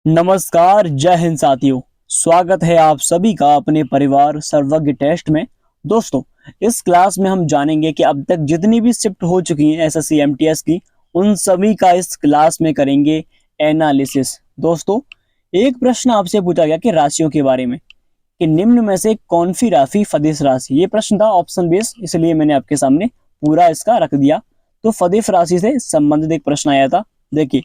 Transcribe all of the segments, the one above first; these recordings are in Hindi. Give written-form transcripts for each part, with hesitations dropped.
नमस्कार, जय हिंद साथियों। स्वागत है आप सभी का अपने परिवार सर्वज्ञ टेस्ट में। दोस्तों, इस क्लास में हम जानेंगे कि अब तक जितनी भी शिफ्ट हो चुकी हैं एसएससी एमटीएस की, उन सभी का इस क्लास में करेंगे एनालिसिस। दोस्तों, एक प्रश्न आपसे पूछा गया कि राशियों के बारे में, कि निम्न में से कौन सी राशि फदिश राशि। ये प्रश्न था ऑप्शन बेस्ड, इसलिए मैंने आपके सामने पूरा इसका रख दिया। तो फदिश राशि से संबंधित एक प्रश्न आया था। देखिए,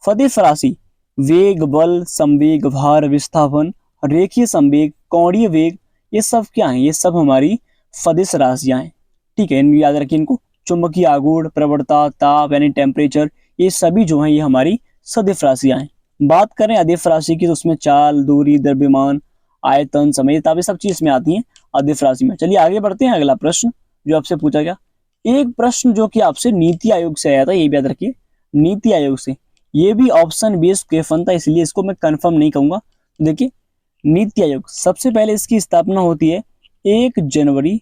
फदिश राशि वेग, बल, संवेग, भार, विस्थापन, रेखीय संवेग, कोणीय वेग, ये सब क्या है? ये सब हमारी फदिश राशियां हैं। ठीक है, याद रखिए इनको। चुंबकीय आघूर्ण, प्रवणता, ताप यानी टेम्परेचर, ये सभी जो है ये हमारी सदिश राशियां हैं। बात करें अदिश राशि की, तो उसमें चाल, दूरी, द्रव्यमान, आयतन, समय, ताप, ये सब चीज में आती हैं अदिश राशि में। चलिए आगे बढ़ते हैं। अगला प्रश्न जो आपसे पूछा गया, एक प्रश्न जो कि आपसे नीति आयोग से आया था, ये भी याद रखिए, नीति आयोग से। ये भी ऑप्शन बेस्ड क्वेश्चन था, इसलिए इसको मैं कंफर्म नहीं कहूंगा। देखिए, नीति आयोग सबसे पहले इसकी स्थापना होती है 1 जनवरी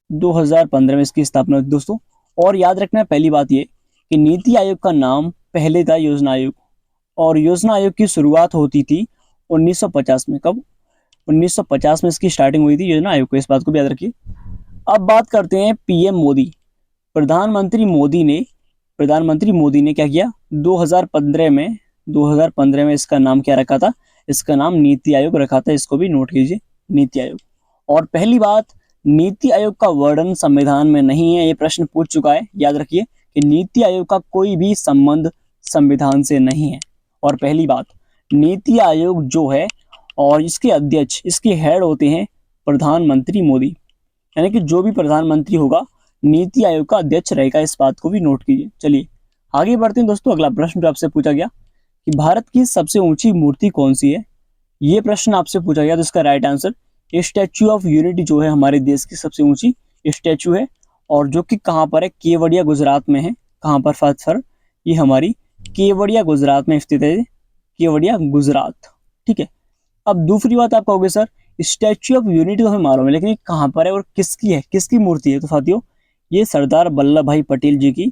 2015 में इसकी स्थापना होती है दोस्तों। और याद रखना पहली बात ये कि नीति आयोग का नाम पहले था योजना आयोग, और योजना आयोग की शुरुआत होती थी 1950 में। कब? 1950 में इसकी स्टार्टिंग हुई थी योजना आयोग को, इस बात को भी याद रखिए। अब बात करते हैं पीएम मोदी। प्रधानमंत्री मोदी ने प्रधानमंत्री मोदी ने क्या किया 2015 में इसका नाम क्या रखा था? इसका नाम नीति आयोग रखा था। इसको भी नोट कीजिए, नीति आयोग। और पहली बात, नीति आयोग का वर्णन संविधान में नहीं है। ये प्रश्न पूछ चुका है, याद रखिए कि नीति आयोग का कोई भी संबंध संविधान से नहीं है। और पहली बात, नीति आयोग जो है और इसके अध्यक्ष, इसके हेड होते हैं प्रधानमंत्री मोदी, यानी कि जो भी प्रधानमंत्री होगा नीति आयोग का अध्यक्ष रहेगा। इस बात को भी नोट कीजिए। चलिए आगे बढ़ते हैं दोस्तों। अगला प्रश्न जो आपसे पूछा गया कि भारत की सबसे ऊंची मूर्ति कौन सी है, ये प्रश्न आपसे पूछा गया। तो इसका right answer statue of unity जो है हमारे देश की सबसे ऊंची स्टैच्यू है, और जो कि कहाँ पर है? केवड़िया गुजरात में है। कहाँ पर सर? ये हमारी केवड़िया गुजरात में स्थित है। केवड़िया गुजरात। ठीक है। अब दूसरी बात आप कहोगे सर स्टैच्यू ऑफ यूनिटी तो हमें मालूम है, लेकिन ये कहाँ पर है और किसकी है, किसकी मूर्ति है? तो साथियों, ये सरदार वल्लभ भाई पटेल जी की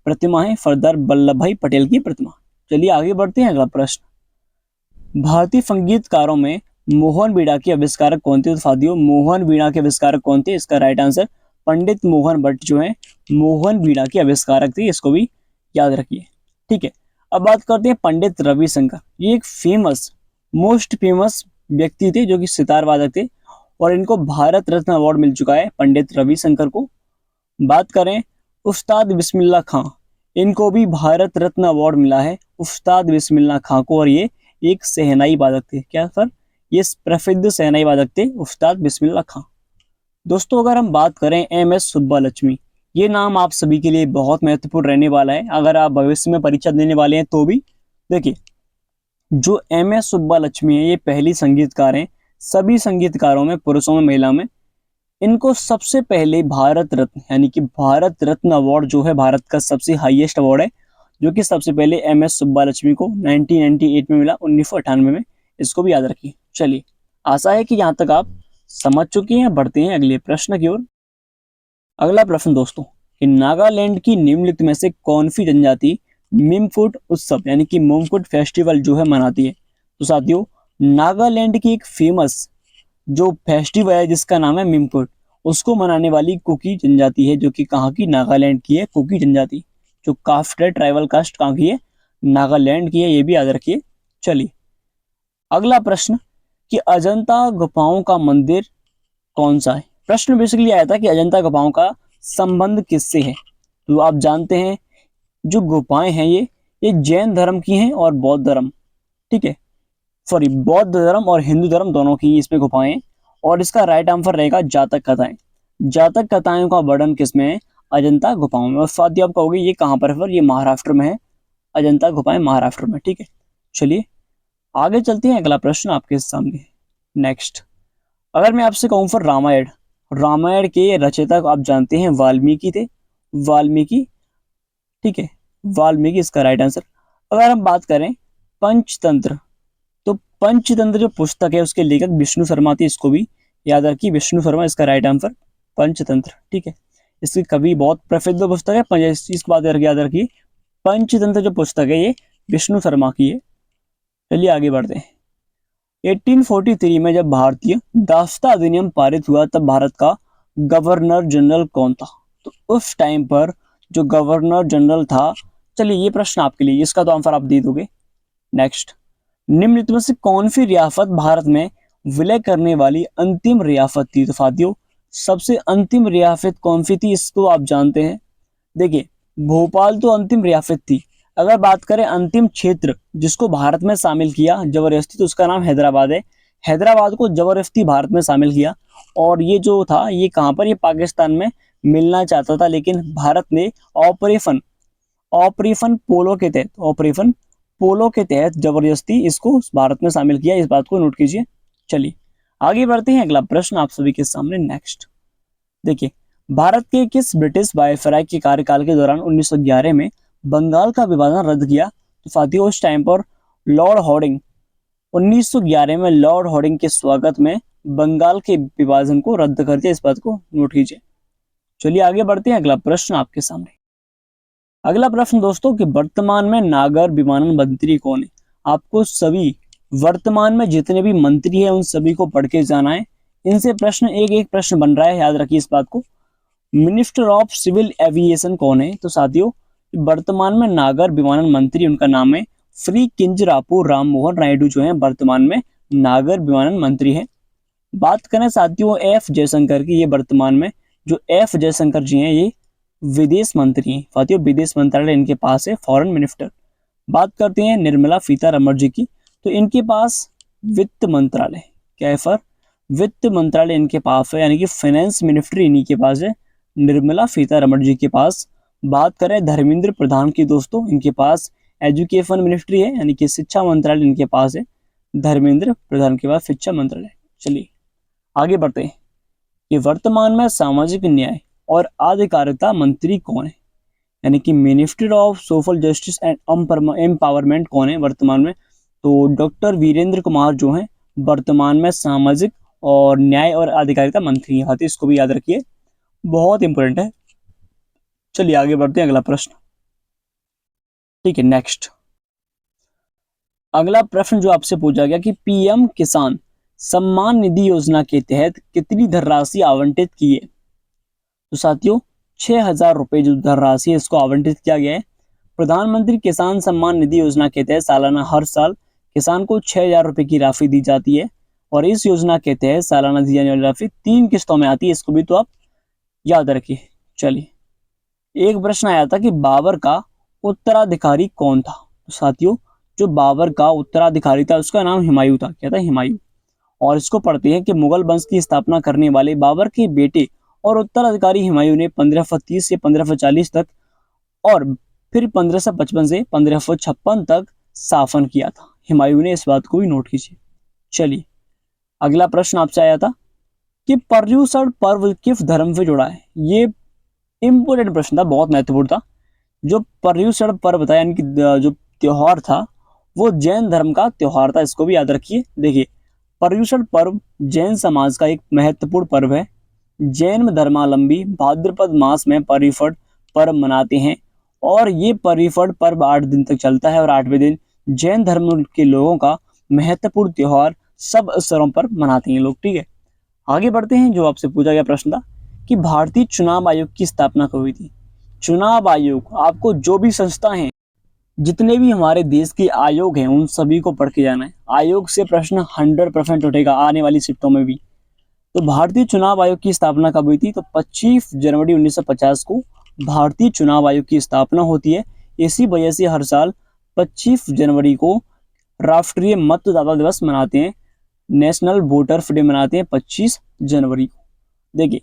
प्रतिमा है। सरदार वल्लभ भाई पटेल की प्रतिमा। चलिए आगे बढ़ते हैं। अगला प्रश्न, भारतीय संगीतकारों में मोहन वीणा के आविष्कारक कौन थे? तो साथियों, मोहन वीणा के आविष्कारक कौन थे? इसका राइट आंसर पंडित मोहन भट्ट जो है मोहन वीणा के आविष्कारक थे। इसको भी याद रखिए। ठीक है। अब बात करते हैं पंडित रविशंकर। ये एक फेमस, मोस्ट फेमस व्यक्ति थे जो कि सितार वादक थे, और इनको भारत रत्न अवार्ड मिल चुका है पंडित रविशंकर को। बात करें उस्ताद बिस्मिल्लाह खां, इनको भी भारत रत्न अवार्ड मिला है, उस्ताद बिस्मिल्लाह खां को। और ये एक शहनाई वादक थे। क्या सर? ये प्रसिद्ध शहनाई वादक थे उस्ताद बिस्मिल्लाह खां। दोस्तों, अगर हम बात करें एम.एस. सुब्बालक्ष्मी, ये नाम आप सभी के लिए बहुत महत्वपूर्ण रहने वाला है अगर आप भविष्य में परीक्षा देने वाले हैं तो भी। देखिए, जो एम.एस. सुब्बालक्ष्मी है ये पहली संगीतकार हैं सभी संगीतकारों में, पुरुषों में, महिला में। इनको सबसे पहले भारत रत्न यानी कि भारत रत्न अवार्ड जो है भारत का सबसे हाईएस्ट अवार्ड है, जो कि सबसे पहले एम.एस. सुब्बालक्ष्मी को 1998 में मिला, 1998 में। इसको भी याद रखिए। चलिए, आशा है कि यहाँ तक आप समझ चुके हैं। बढ़ते हैं अगले प्रश्न की ओर। अगला प्रश्न दोस्तों, कि नागालैंड की निम्नलिखित में से कौन सी जनजाति मिमकुट उत्सव यानी कि मोमकुट फेस्टिवल जो है मनाती है? तो साथियों, नागालैंड की एक फेमस जो फेस्टिवल है जिसका नाम है मिमकुट, उसको मनाने वाली कुकी जनजाति है, जो कि कहाँ की? नागालैंड की है कुकी जनजाति। जो कास्ट है, ट्राइबल कास्ट कहाँ की है? नागालैंड की है। ये भी याद रखिए। चलिए अगला प्रश्न, कि अजंता गुफाओं का मंदिर कौन सा है? प्रश्न बेसिकली आया था कि अजंता गुफाओं का संबंध किससे है। तो आप जानते हैं जो गुफाएं हैं ये जैन धर्म की हैं और बौद्ध धर्म, ठीक है, सॉरी, बौद्ध धर्म और हिंदू धर्म दोनों की इसमें गुफाएं हैं। और इसका राइट आंसर रहेगा जातक कथाएं। जातक कथाओं का वर्णन किसमें है? अजंता गुफाओं में। और साथ ही आप कहोगे ये कहाँ पर है? ये महाराष्ट्र में है। अजंता गुफाएं महाराष्ट्र में। ठीक है। चलिए आगे चलते हैं। अगला प्रश्न आपके सामने। नेक्स्ट, अगर मैं आपसे कहूँ फिर रामायण, रामायण के रचयिता आप जानते हैं वाल्मीकि थे। वाल्मीकि, ठीक है, वाल्मीकि इसका राइट आंसर। अगर हम बात करें पंचतंत्र, तो पंचतंत्र जो पुस्तक है उसके लेखक विष्णु शर्मा थे। इसको भी याद रखिए, विष्णु शर्मा इसका राइट आंसर पंचतंत्र। ठीक है। इसकी कवि बहुत प्रसिद्ध पुस्तक है। इसको याद रखिए, पंचतंत्र जो पुस्तक है ये विष्णु शर्मा की है। चलिए आगे बढ़ते हैं। 1843 में जब भारतीय दास्ता अधिनियम पारित हुआ तब भारत का गवर्नर जनरल कौन था? तो उस टाइम पर जो गवर्नर जनरल था, चलिए ये प्रश्न आपके लिए, इसका तो आंसर आप दे दोगे। नेक्स्ट, निम्नलिखित में से कौन सी रियासत भारत में विलय करने वाली अंतिम रियासत थी? तो साथियों, सबसे अंतिम रियासत कौन सी थी इसको आप जानते हैं। देखिए, भोपाल तो अंतिम रियासत थी। अगर बात करें अंतिम क्षेत्र जिसको भारत में शामिल किया जबरदस्ती, तो उसका नाम हैदराबाद है। हैदराबाद को जबरदस्ती भारत में शामिल किया, और ये जो था ये कहाँ पर, ये पाकिस्तान में मिलना चाहता था, लेकिन भारत ने ऑपरेशन ऑपरेशन पोलो के तहत ऑपरेशन पोलो के तहत जबरदस्ती इसको भारत में शामिल किया। इस बात को नोट कीजिए। चलिए आगे बढ़ते हैं, अगला प्रश्न आप सभी के सामने। नेक्स्ट देखिए, भारत के किस ब्रिटिश वायसराय के कार्यकाल के दौरान 1911 में बंगाल का विभाजन रद्द किया? तो साथियों, उस टाइम पर लॉर्ड हॉर्डिंग, 1911 में लॉर्ड हॉर्डिंग के स्वागत में बंगाल के विभाजन को रद्द कर दिया। इस बात को नोट कीजिए। चलिए आगे बढ़ते हैं, अगला प्रश्न आपके सामने। अगला प्रश्न दोस्तों कि वर्तमान में नागर विमानन मंत्री कौन है? आपको सभी वर्तमान में जितने भी मंत्री हैं उन सभी को पढ़ के जाना है। इनसे प्रश्न एक एक प्रश्न बन रहा है, याद रखिए इस बात को। मिनिस्टर ऑफ सिविल एविएशन कौन है? तो साथियों, वर्तमान में नागर विमानन मंत्री, उनका नाम है श्री किंजरापू राम मोहन नायडू, जो है वर्तमान में नागर विमानन मंत्री है। बात करें साथियों एफ जयशंकर की, ये वर्तमान में जो एफ जयशंकर जी हैं ये विदेश मंत्री हैं। साथियों, विदेश मंत्रालय इनके पास है, फॉरेन मिनिस्टर। बात करते हैं निर्मला सीतारमण जी की, तो इनके पास वित्त मंत्रालय, क्या है सर? वित्त मंत्रालय इनके पास है, यानी कि फाइनेंस मिनिस्ट्री इन्हीं के पास है, निर्मला सीतारमण जी के पास। बात करें धर्मेंद्र प्रधान की दोस्तों, इनके पास एजुकेशन मिनिस्ट्री है, यानी कि शिक्षा मंत्रालय इनके पास है, धर्मेंद्र प्रधान के पास शिक्षा मंत्रालय। चलिए आगे बढ़ते हैं कि वर्तमान में सामाजिक न्याय और आधिकारिता मंत्री कौन है? यानी कि minister of social justice and empowerment कौन है वर्तमान में? तो डॉक्टर वीरेंद्र कुमार जो हैं वर्तमान में सामाजिक और न्याय और आधिकारिता मंत्री हैं। इसको भी याद रखिए, बहुत इंपॉर्टेंट है। चलिए आगे बढ़ते हैं, अगला प्रश्न। ठीक है, नेक्स्ट अगला प्रश्न जो आपसे पूछा गया कि पीएम किसान सम्मान निधि योजना के तहत कितनी धनराशि आवंटित की है? तो साथियों, 6,000 रुपए जो धनराशि है इसको आवंटित किया गया है। प्रधानमंत्री किसान सम्मान निधि योजना के तहत सालाना हर साल किसान को 6,000 रुपए की राशि दी जाती है, और इस योजना के तहत सालाना दी जाने वाली राशि 3 किस्तों में आती है। इसको भी तो आप याद रखिए। चलिए, एक प्रश्न आया था कि बाबर का उत्तराधिकारी कौन था? तो साथियों, जो बाबर का उत्तराधिकारी था उसका नाम हुमायूं था। क्या था? हुमायूं। और इसको पढ़ते हैं कि मुगल वंश की स्थापना करने वाले बाबर के बेटे और उत्तराधिकारी हुमायूं ने 1530 से 1540 तक और फिर 1555 से 1556 तक शासन किया था। हुमायूं ने, इस बात को भी नोट कीजिए। चलिए अगला प्रश्न आपसे आया था कि पर्युषण पर्व किस धर्म से जुड़ा है? ये इंपोर्टेंट प्रश्न था, बहुत महत्वपूर्ण था। जो पर्युषण पर्व था, यानी कि जो त्योहार था, वो जैन धर्म का त्योहार था। इसको भी याद रखिए। देखिए, पर्युषण पर्व जैन समाज का एक महत्वपूर्ण पर्व है। जैन धर्मावलंबी भाद्रपद मास में पर्युषण पर्व मनाते हैं, और ये पर्युषण पर्व 8 दिन तक चलता है, और 8वें दिन जैन धर्म के लोगों का महत्वपूर्ण त्योहार सब स्तरों पर मनाते हैं लोग। ठीक है, आगे बढ़ते हैं। जो आपसे पूछा गया प्रश्न था कि भारतीय चुनाव आयोग की स्थापना कब हुई थी? चुनाव आयोग, आपको जो भी संस्था है, जितने भी हमारे देश के आयोग हैं, उन सभी को पढ़ के जाना है। आयोग से प्रश्न 100% उठेगा आने वाली शिफ्टों में भी। तो भारतीय चुनाव आयोग की स्थापना कब हुई थी? तो 25 जनवरी 1950 को भारतीय चुनाव आयोग की स्थापना होती है। इसी वजह से हर साल 25 जनवरी को राष्ट्रीय मतदाता दिवस मनाते हैं, नेशनल वोटर्स डे मनाते हैं 25 जनवरी को। देखिए,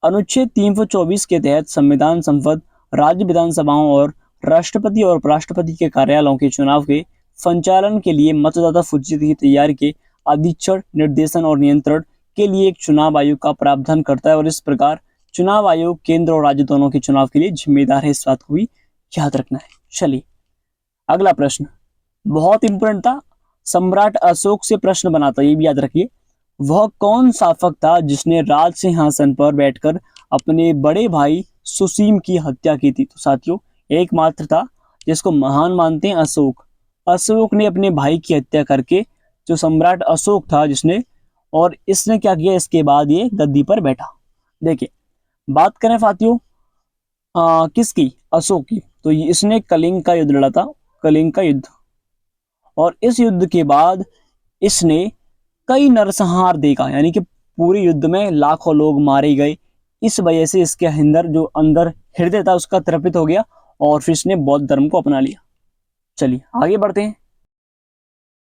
अनुच्छेद 324 के तहत संविधान संसद, राज्य विधानसभाओं और राष्ट्रपति और उपराष्ट्रपति के कार्यालयों के चुनाव के संचालन के लिए मतदाता सूची की तैयारी के अधीक्षण, निर्देशन और नियंत्रण के लिए एक चुनाव आयोग का प्रावधान करता है, और इस प्रकार चुनाव आयोग केंद्र और राज्य दोनों के चुनाव के लिए जिम्मेदार है। इस बात को भी याद रखना है। चलिए अगला प्रश्न बहुत इंपोर्टेंट था, सम्राट अशोक से प्रश्न बना था, ये भी याद रखिए। वह कौन शासक था जिसने राज सिंहासन पर बैठकर अपने बड़े भाई सुसीम की हत्या की थी? तो साथियों, एकमात्र था जिसको महान मानते हैं, अशोक। अशोक ने अपने भाई की हत्या करके, जो सम्राट अशोक था जिसने, और इसने क्या किया, इसके बाद ये गद्दी पर बैठा। देखिए, बात करें साथियों किसकी, अशोक की, तो इसने कलिंग का युद्ध लड़ा था, कलिंग का युद्ध। और इस युद्ध के बाद इसने कई नरसंहार देखा, यानी कि पूरे युद्ध में लाखों लोग मारे गए। इस वजह से इसके अंदर जो अंदर हृदय था उसका तृपित हो गया और फिर इसने बौद्ध धर्म को अपना लिया। चलिए आगे बढ़ते हैं।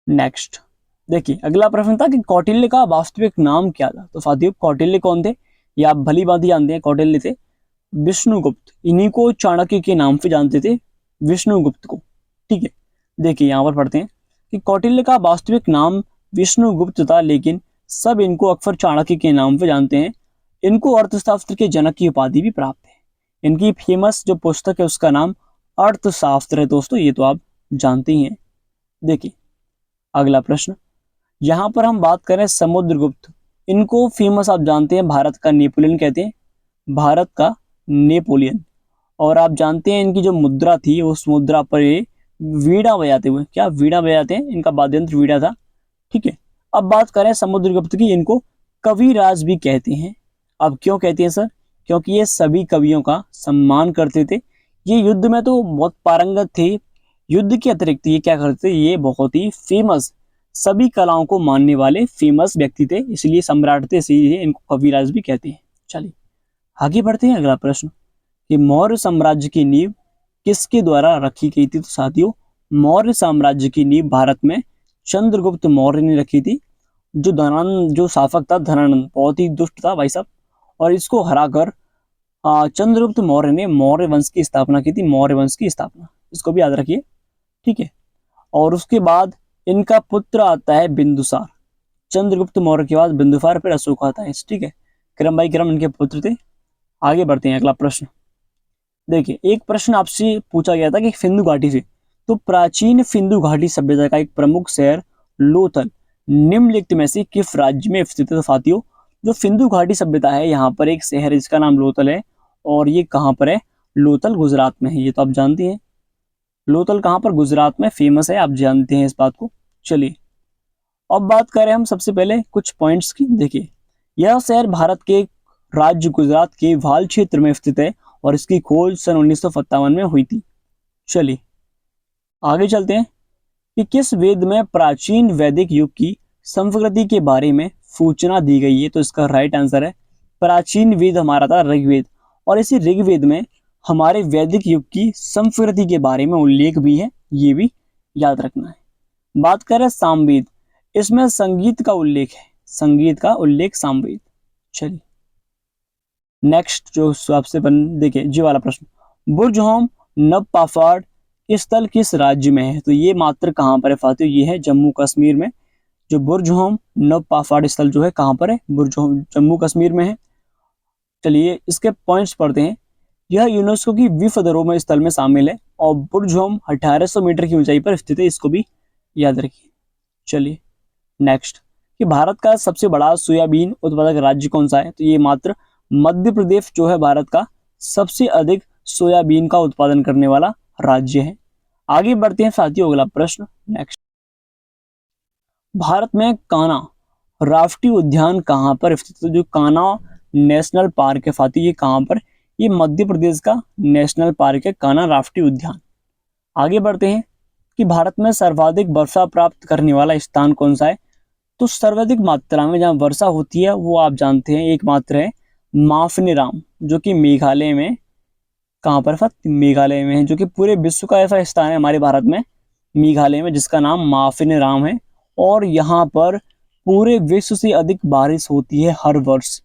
नेक्स्ट देखिए, अगला प्रश्न था कि कौटिल्य का वास्तविक नाम क्या था। तो साथियों, कौटिल्य कौन थे, ये आप भली भांति जानते हैं। कौटिल्य थे विष्णुगुप्त, इन्हीं को चाणक्य के नाम से जानते थे, विष्णुगुप्त को। ठीक है, देखिए यहाँ पर पढ़ते हैं कि कौटिल्य का वास्तविक नाम विष्णुगुप्त था, लेकिन सब इनको अक्सर चाणक्य के नाम से जानते हैं। इनको अर्थशास्त्र के जनक की उपाधि भी प्राप्त है। इनकी फेमस जो पुस्तक है उसका नाम अर्थशास्त्र है दोस्तों, ये तो आप जानते ही हैं। देखिए अगला प्रश्न, यहाँ पर हम बात करें समुद्रगुप्त, इनको फेमस आप जानते हैं भारत का नेपोलियन कहते हैं, भारत का नेपोलियन। और आप जानते हैं इनकी जो मुद्रा थी, उस मुद्रा पर ये वीणा बजाते हुए, क्या वीणा बजाते हैं, इनका वाद्यंत्र वीणा था। ठीक है, अब बात करें समुद्रगुप्त की, इनको कविराज भी कहते हैं। अब क्यों कहते हैं सर, क्योंकि ये सभी कवियों का सम्मान करते थे। ये युद्ध में तो बहुत पारंगत थे, युद्ध के अतिरिक्त ये क्या करते, ये बहुत ही फेमस, सभी कलाओं को मानने वाले फेमस व्यक्ति थे, इसलिए सम्राट थे, इसलिए इनको कविराज भी कहते हैं। चलिए आगे बढ़ते हैं। अगला प्रश्न कि मौर्य साम्राज्य की नींव किसके द्वारा रखी गई थी। तो साथियों, मौर्य साम्राज्य की नींव भारत में चंद्रगुप्त मौर्य ने रखी थी। जो धनानंद जो शासक था, धनानंद बहुत ही दुष्ट था भाई साहब, और इसको हराकर चंद्रगुप्त मौर्य ने मौर्य वंश की स्थापना की थी, मौर्य वंश की स्थापना, इसको भी याद रखिए। ठीक है, और उसके बाद इनका पुत्र आता है बिंदुसार, चंद्रगुप्त मौर्य के बाद बिंदुसार, फिर अशोक आता है। ठीक है, क्रम बाई क्रम इनके पुत्र थे। आगे बढ़ते हैं। अगला प्रश्न देखिए, एक प्रश्न आपसे पूछा गया था कि सिंधु घाटी से, तो प्राचीन सिंधु घाटी सभ्यता का एक प्रमुख शहर लोथल निम्नलिखित में से किस राज्य में स्थित है। तो साथियों, जो सिंधु घाटी सभ्यता है, यहाँ पर एक शहर है जिसका नाम लोथल है, और ये कहाँ पर है, लोथल गुजरात में है, ये तो आप जानते हैं। लोथल कहाँ पर, गुजरात में फेमस है, आप जानते हैं इस बात को। चलिए अब बात करें हम सबसे पहले कुछ पॉइंट्स की। देखिए, यह शहर भारत के राज्य गुजरात के भाल क्षेत्र में स्थित है और इसकी खोज सन 1957 में हुई थी। चलिए आगे चलते हैं कि किस वेद में प्राचीन वैदिक युग की संस्कृति के बारे में सूचना दी गई है। तो इसका राइट आंसर है प्राचीन वेद हमारा था ऋग्वेद, और इसी ऋग्वेद में हमारे वैदिक युग की संस्कृति के बारे में उल्लेख भी है, ये भी याद रखना है। बात करें सामवेद, इसमें संगीत का उल्लेख है, संगीत का उल्लेख सामवेद। चलिए नेक्स्ट जो आपसे देखिए जी वाला प्रश्न, बुर्जहोम नवपाफाड़ स्थल किस राज्य में है। तो ये मात्र कहाँ पर है साथियों, ये है जम्मू कश्मीर में। जो बुर्जहोम नवपाफाड़ स्थल जो है कहाँ पर है, बुर्जहोम जम्मू कश्मीर में है। चलिए इसके पॉइंट्स पढ़ते हैं। यह यूनेस्को की विश्व धरोहर स्थल में शामिल है और बुर्जहोम 1800 मीटर की ऊंचाई पर स्थित है, इसको भी याद रखिए। चलिए नेक्स्ट कि भारत का सबसे बड़ा सोयाबीन उत्पादक राज्य कौन सा है। तो ये मात्र मध्य प्रदेश जो है भारत का सबसे अधिक सोयाबीन का उत्पादन करने वाला राज्य है। आगे बढ़ते हैं साथियों, अगला प्रश्न नेक्स्ट, भारत में कान्हा राष्ट्रीय उद्यान कहाँ पर स्थित है। जो कान्हा नेशनल पार्क है साथियों, ये कहाँ पर, ये मध्य प्रदेश का नेशनल पार्क है कान्हा राष्ट्रीय उद्यान। आगे बढ़ते हैं कि भारत में सर्वाधिक वर्षा प्राप्त करने वाला स्थान कौन सा है। तो सर्वाधिक मात्रा में जहाँ वर्षा होती है वो आप जानते हैं एकमात्र है माफनेराम, जो कि मेघालय में, कहाँ पर फत मेघालय में है, जो कि पूरे विश्व का ऐसा स्थान है हमारे भारत में, मेघालय में, जिसका नाम माफनेराम है। और यहाँ पर पूरे विश्व से अधिक बारिश होती है हर वर्ष।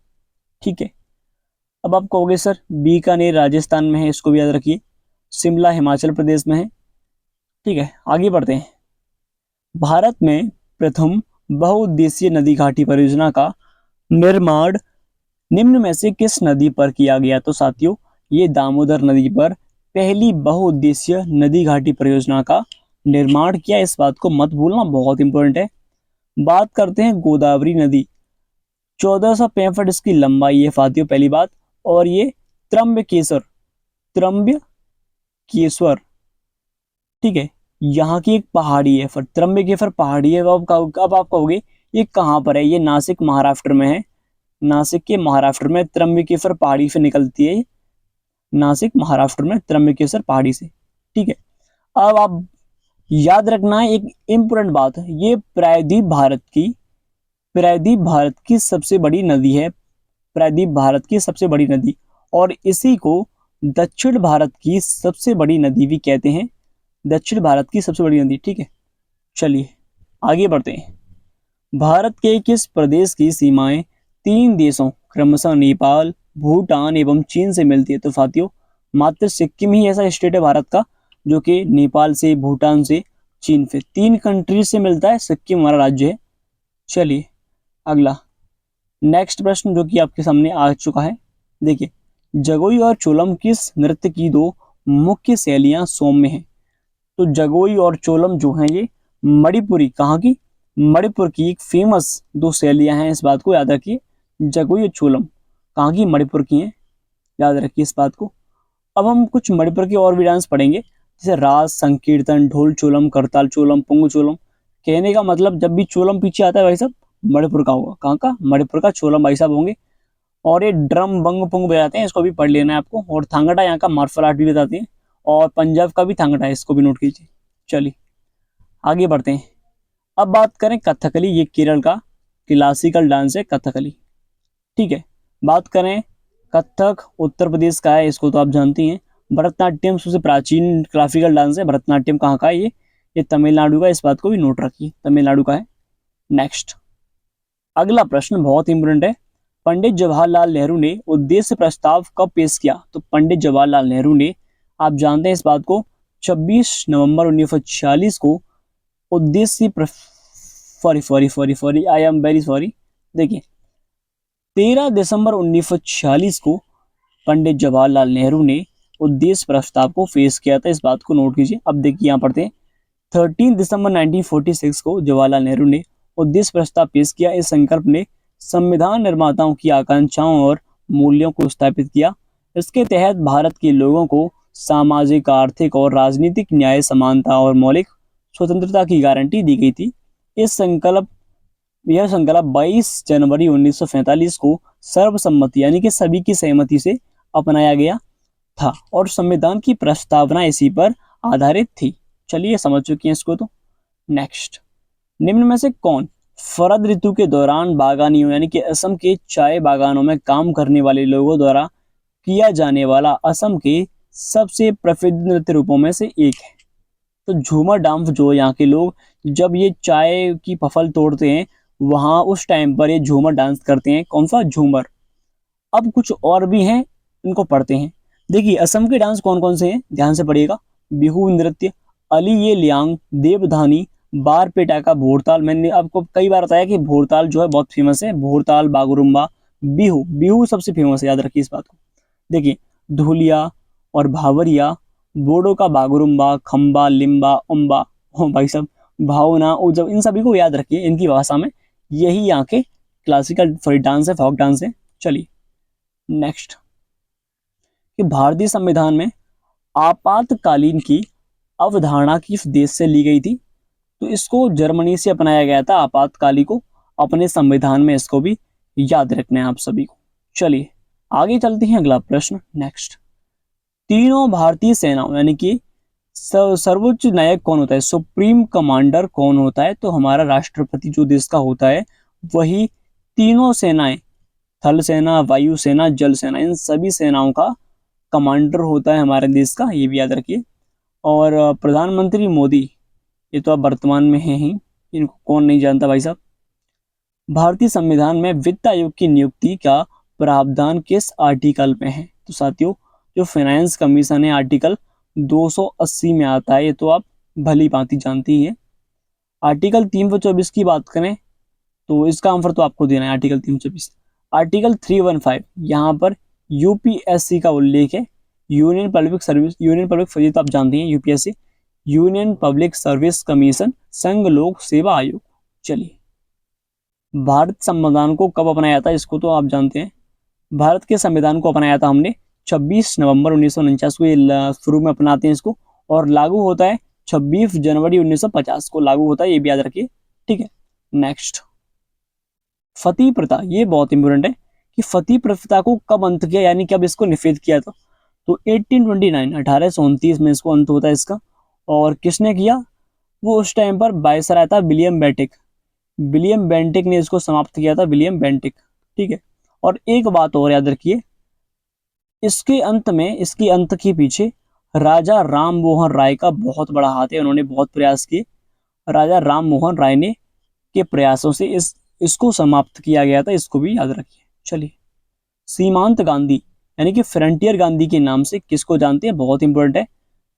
ठीक है, अब आप कहोगे सर बीकानेर राजस्थान में है, इसको भी याद रखिए। शिमला हिमाचल प्रदेश में है। ठीक है, आगे बढ़ते हैं। भारत में प्रथम बहुउद्देशीय नदी घाटी परियोजना का निर्माण निम्न में से किस नदी पर किया गया। तो साथियों, ये दामोदर नदी पर पहली बहुउद्देशीय नदी घाटी परियोजना का निर्माण किया, इस बात को मत भूलना, बहुत इंपॉर्टेंट है। बात करते हैं गोदावरी नदी, 1465 इसकी लंबाई है साथियों, पहली बात। और ये त्र्यंबकेश्वर, त्र्यंबकेश्वर, ठीक है, यहाँ की एक पहाड़ी है, फिर त्र्यंबकेश्वर पहाड़ी है। अब आप कहोगे ये कहाँ पर है? ये नासिक महाराष्ट्र में है। नासिक के महाराष्ट्र में त्र्यंबकेश्वर पहाड़ी से निकलती है। नासिक महाराष्ट्र में त्र्यंबकेश्वर पहाड़ी से। ठीक है। अब आप याद रखना है एक इम्पोर्टेंट बात है, ये प्रायद्वीप भारत की सबसे बड़ी नदी है। प्रायद्वीप भारत की सबसे बड़ी नदी, और इसी को दक्षिण भारत की सबसे बड़ी नदी भी कहते हैं। दक्षिण भारत की सबसे बड़ी नदी। ठीक है, चलिए आगे बढ़ते हैं। भारत के किस प्रदेश की सीमाएं तीन देशों क्रमशः नेपाल, भूटान एवं चीन से मिलती है? तो साथियों, मात्र सिक्किम ही ऐसा स्टेट है भारत का जो कि नेपाल से, भूटान से, चीन से, तीन कंट्रीज से मिलता है। सिक्किम हमारा राज्य है। चलिए अगला नेक्स्ट प्रश्न जो कि आपके सामने आ चुका है। देखिए, जगोई और चोलम किस नृत्य की दो मुख्य शैलियां सौम्य हैं? तो जगोई और चोलम जो हैं ये मणिपुरी, कहाँ की? मणिपुर की एक फेमस दो शैलियां हैं, इस बात को याद रखिए। जगोई और चोलम कहाँ की? मणिपुर की हैं, याद रखिए इस बात को। अब हम कुछ मणिपुर के और भी डांस पढ़ेंगे, जैसे रास, संकीर्तन, ढोल चोलम, करताल चोलम, पुंग चोलम। कहने का मतलब जब भी चोलम पीछे आता है भाई साहब, मणिपुर का होगा। कहाँ का? मणिपुर का चोलम भाई साहब होंगे। और ये ड्रम, बंग, पुंग बजाते हैं, इसको भी पढ़ लेना है आपको। और थांगड़ा यहाँ का मार्शल आर्ट भी बताते हैं, और पंजाब का भी थांगड़ा है, इसको भी नोट कीजिए। चलिए आगे बढ़ते हैं। अब बात करें कथकली, ये केरल का क्लासिकल डांस है कथकली। ठीक है। बात करें कथक, उत्तर प्रदेश का है, इसको तो आप जानती हैं। भरतनाट्यम सबसे प्राचीन क्लासिकल डांस है। भरतनाट्यम कहाँ का है? ये तमिलनाडु का, इस बात को भी नोट रखिए, तमिलनाडु का है। नेक्स्ट अगला प्रश्न बहुत इंपोर्टेंट है। पंडित जवाहरलाल नेहरू ने उद्देश्य प्रस्ताव कब पेश किया? तो पंडित जवाहरलाल नेहरू ने, आप जानते हैं इस बात को, 26 नवंबर 1946 को उद्देश्य sorry I am very sorry. देखिए, 13 दिसंबर 1946 को पंडित जवाहरलाल नेहरू ने उद्देश्य प्रस्ताव को पेश किया था, इस बात को नोट कीजिए। अब देखिए यहाँ पढ़ते हैं, 13 दिसंबर 1946 को जवाहरलाल नेहरू ने उद्देश्य प्रस्ताव पेश किया। इस संकल्प ने संविधान निर्माताओं की आकांक्षाओं और मूल्यों को स्थापित किया। इसके तहत भारत के लोगों को सामाजिक, आर्थिक और राजनीतिक न्याय, समानता और मौलिक स्वतंत्रता की गारंटी दी गई थी। यह संकल्प 22 जनवरी 1947 को सर्वसम्मति यानी कि सभी की सहमति से अपनाया गया था, और संविधान की प्रस्तावना इसी पर आधारित थी। चलिए समझ चुके हैं इसको तो। नेक्स्ट, निम्न में से कौन शरद ऋतु के दौरान बागानियों यानी कि असम के चाय बागानों में काम करने वाले लोगों द्वारा किया जाने वाला असम के सबसे प्रसिद्ध नृत्य रूपों में से एक है? तो झूमर डांस, जो यहाँ के लोग जब ये चाय की फसल तोड़ते हैं वहां उस टाइम पर ये झूमर डांस करते हैं। कौन सा? झूमर। अब कुछ और भी हैं, इनको पढ़ते हैं। देखिए, असम के डांस कौन कौन से हैं, ध्यान से पढ़िएगा। बिहू नृत्य, अली ये लियांग, देवधानी, बारपेटा का भोरताल। मैंने आपको कई बार बताया कि भोरताल जो है बहुत फेमस है। भोरताल, बागुरुम्बा, बिहू। बिहू सबसे फेमस है, याद रखिए इस बात को। देखिए, धुलिया और भावरिया, बोडो का बागुरुम्बा, खम्बा, लिम्बा, उम्बा, हो भाई साहब, भावना, जब इन सभी को याद रखिए इनकी भाषा में। यही यहाँ के क्लासिकल डांस है, फोक डांस है। चलिए नेक्स्ट, कि भारतीय संविधान में आपातकालीन की अवधारणा किस देश से ली गई थी? तो इसको जर्मनी से अपनाया गया था, आपातकाली को। अपने संविधान में इसको भी याद रखना है आप सभी को। चलिए आगे चलते हैं, अगला प्रश्न। नेक्स्ट, तीनों भारतीय सेनाओं यानी कि सर्वोच्च नायक कौन होता है? सुप्रीम कमांडर कौन होता है? तो हमारा राष्ट्रपति जो देश का होता है वही तीनों सेनाएं, थल सेना, वायु सेना, जल सेना, इन सभी सेनाओं का कमांडर होता है हमारे देश का, ये भी याद रखिए। और प्रधानमंत्री मोदी, ये तो अब वर्तमान में है ही, इनको कौन नहीं जानता भाई साहब। भारतीय संविधान में वित्त आयोग की नियुक्ति का प्रावधान किस आर्टिकल में है? तो साथियों, जो फाइनेंस कमीशन है आर्टिकल 280 में आता है, ये तो आप भली भांति जानती ही है। आर्टिकल 324 की बात करें तो इसका आंसर तो आपको देना है, आर्टिकल 324। आर्टिकल 315, यहाँ पर यूपीएससी का उल्लेख है, यूनियन पब्लिक सर्विस, ये तो आप जानते हैं, UPSC, union public service commission, संघ लोक सेवा आयोग। चलिए, भारत संविधान को कब अपनाया था? इसको तो आप जानते हैं। भारत के संविधान को अपनाया था हमने 26 नवंबर 1949 को, ये शुरू में अपनाते हैं इसको, और लागू होता है 26 जनवरी 1950 को लागू होता है, ये भी याद रखिए। ठीक है, नेक्स्ट, फतेह प्रथा, ये बहुत इंपॉर्टेंट है कि फतेह प्रथा को कब अंत किया, यानी कब इसको निषेध किया था। तो 1829, 1829 में इसको अंत होता है इसका। और किसने किया, वो उस टाइम पर वायसराय था विलियम बेंटिक। विलियम बेंटिक ने इसको समाप्त किया था, विलियम बेंटिक। ठीक है, और एक बात और याद रखिए, इसके अंत में, इसके अंत के पीछे राजा राम मोहन राय का बहुत बड़ा हाथ है। उन्होंने बहुत प्रयास किए। राजा राम मोहन राय ने के प्रयासों से इसको समाप्त किया गया था, इसको भी याद रखिए। चलिए, सीमांत गांधी यानी कि फ्रंटियर गांधी के नाम से किसको जानते हैं, बहुत इंपॉर्टेंट है।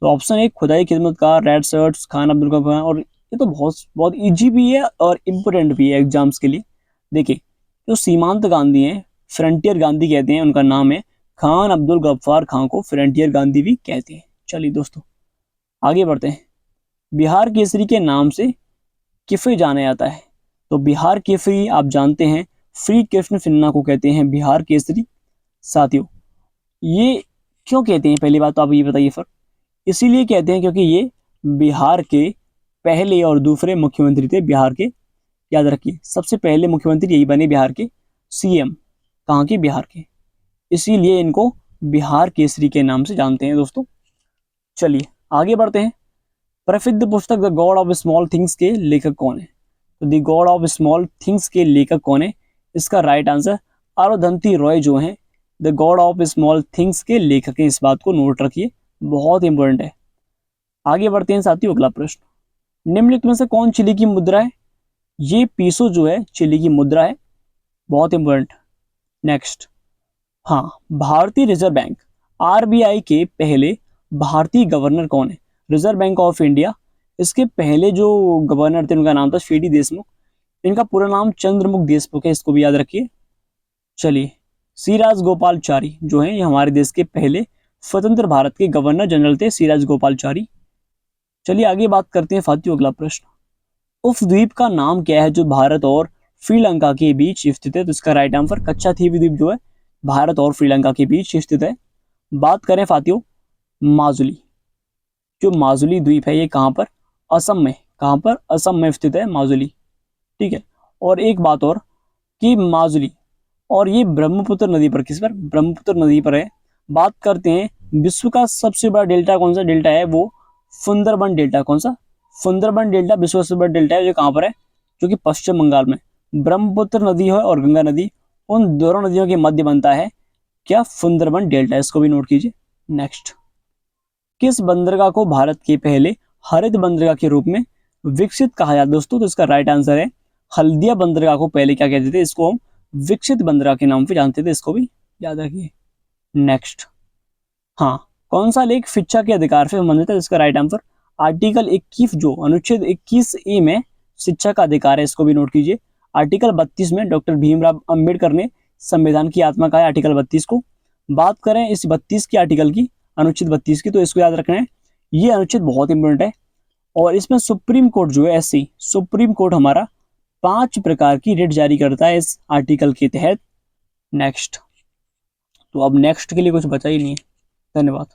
तो ऑप्शन ए खुदाई खिदमतकार, रेड शर्ट्स, खान अब्दुल गफ्फार, और ये तो बहुत बहुत इजी भी है और इम्पोर्टेंट भी है एग्जाम्स के लिए। देखिए, जो सीमांत गांधी हैं, फ्रंटियर गांधी कहते हैं, उनका नाम है खान अब्दुल गफ्फार खान को फ्रंटियर गांधी भी कहते हैं। चलिए दोस्तों, आगे बढ़ते हैं। बिहार केसरी के नाम से किसे जाना जाता है। तो बिहार केसरी आप जानते हैं, श्री कृष्ण सिन्हा को कहते हैं बिहार केसरी। साथियों, ये क्यों कहते हैं, पहली बात तो आप ये बताइए सर। इसीलिए कहते हैं क्योंकि ये बिहार के पहले और दूसरे मुख्यमंत्री थे बिहार के। याद रखिए, सबसे पहले मुख्यमंत्री यही बने बिहार के, सीएम कहाँ के, बिहार के। इसीलिए इनको बिहार केसरी के नाम से जानते हैं दोस्तों। चलिए आगे बढ़ते हैं। प्रसिद्ध पुस्तक the God of small things के लेखक कौन है। तो the God of small things के लेखक कौन है, इसका राइट आंसर अरुंधति रॉय जो है the God of small things के लेखक हैं। इस बात को नोट रखिए, बहुत इंपॉर्टेंट है। आगे बढ़ते हैं साथियों, अगला प्रश्न, निम्नलिखित में से कौन चिली की मुद्रा है। ये पीसो जो है चिली की मुद्रा है, बहुत इंपॉर्टेंट। नेक्स्ट, हाँ, भारतीय रिजर्व बैंक आरबीआई के पहले भारतीय गवर्नर कौन है। रिजर्व बैंक ऑफ इंडिया, इसके पहले जो गवर्नर थे उनका नाम था सीडी देशमुख। इनका पूरा नाम चंद्रमुख देशमुख है, इसको भी याद रखिए। चलिए, सी राजगोपालचारी जो है, ये हमारे देश के पहले स्वतंत्र भारत के गवर्नर जनरल थे, सी राजगोपालचारी। चलिए आगे बात करते हैं साथियों, अगला प्रश्न, उस द्वीप का नाम क्या है जो भारत और श्रीलंका के बीच स्थित है। तो इसका राइट आंसर कच्छाद्वीप द्वीप जो है भारत और श्रीलंका के बीच स्थित है। बात करें साथियों माजुली, जो माजुली द्वीप है ये कहाँ पर, असम में। कहाँ पर, असम में स्थित है माजुली। ठीक है, और एक बात और कि माजुली और ये ब्रह्मपुत्र नदी पर, किस पर, ब्रह्मपुत्र नदी पर है। बात करते हैं विश्व का सबसे बड़ा डेल्टा कौन सा डेल्टा है, वो सुंदरबन डेल्टा। कौन सा, सुंदरबन डेल्टा विश्व का सबसे बड़ा डेल्टा है, जो कहाँ पर है, जो कि पश्चिम बंगाल में। ब्रह्मपुत्र नदी है और गंगा नदी, उन दोनों नदियों के मध्य बनता है क्या, सुंदरबन डेल्टा। इसको भी नोट कीजिए। नेक्स्ट, किस बंदरगाह को भारत के पहले हरित बंदरगाह के रूप में विकसित कहा जाता है दोस्तों। तो इसका राइट आंसर है हल्दिया बंदरगाह को पहले क्या कहते थे, इसको हम विकसित बंदरगाह के नाम पे जानते थे, इसको भी याद रखिए। नेक्स्ट, हाँ, कौन सा लेख शिक्षा के अधिकार से संबंधित है। इसका राइट आंसर आर्टिकल 21, जो अनुच्छेद 21 ए में शिक्षा का अधिकार है, इसको भी नोट कीजिए। आर्टिकल 32 में डॉक्टर भीमराव अंबेडकर ने संविधान की आत्मा कहा है, आर्टिकल 32 को। बात करें इस 32 की आर्टिकल की, अनुच्छेद 32 की, तो इसको याद रखना है, ये अनुच्छेद बहुत इंपॉर्टेंट है। और इसमें सुप्रीम कोर्ट जो है, एससी सुप्रीम कोर्ट हमारा 5 प्रकार की रिट जारी करता है इस आर्टिकल के तहत। नेक्स्ट, तो अब नेक्स्ट के लिए कुछ बचा ही नहीं है। धन्यवाद।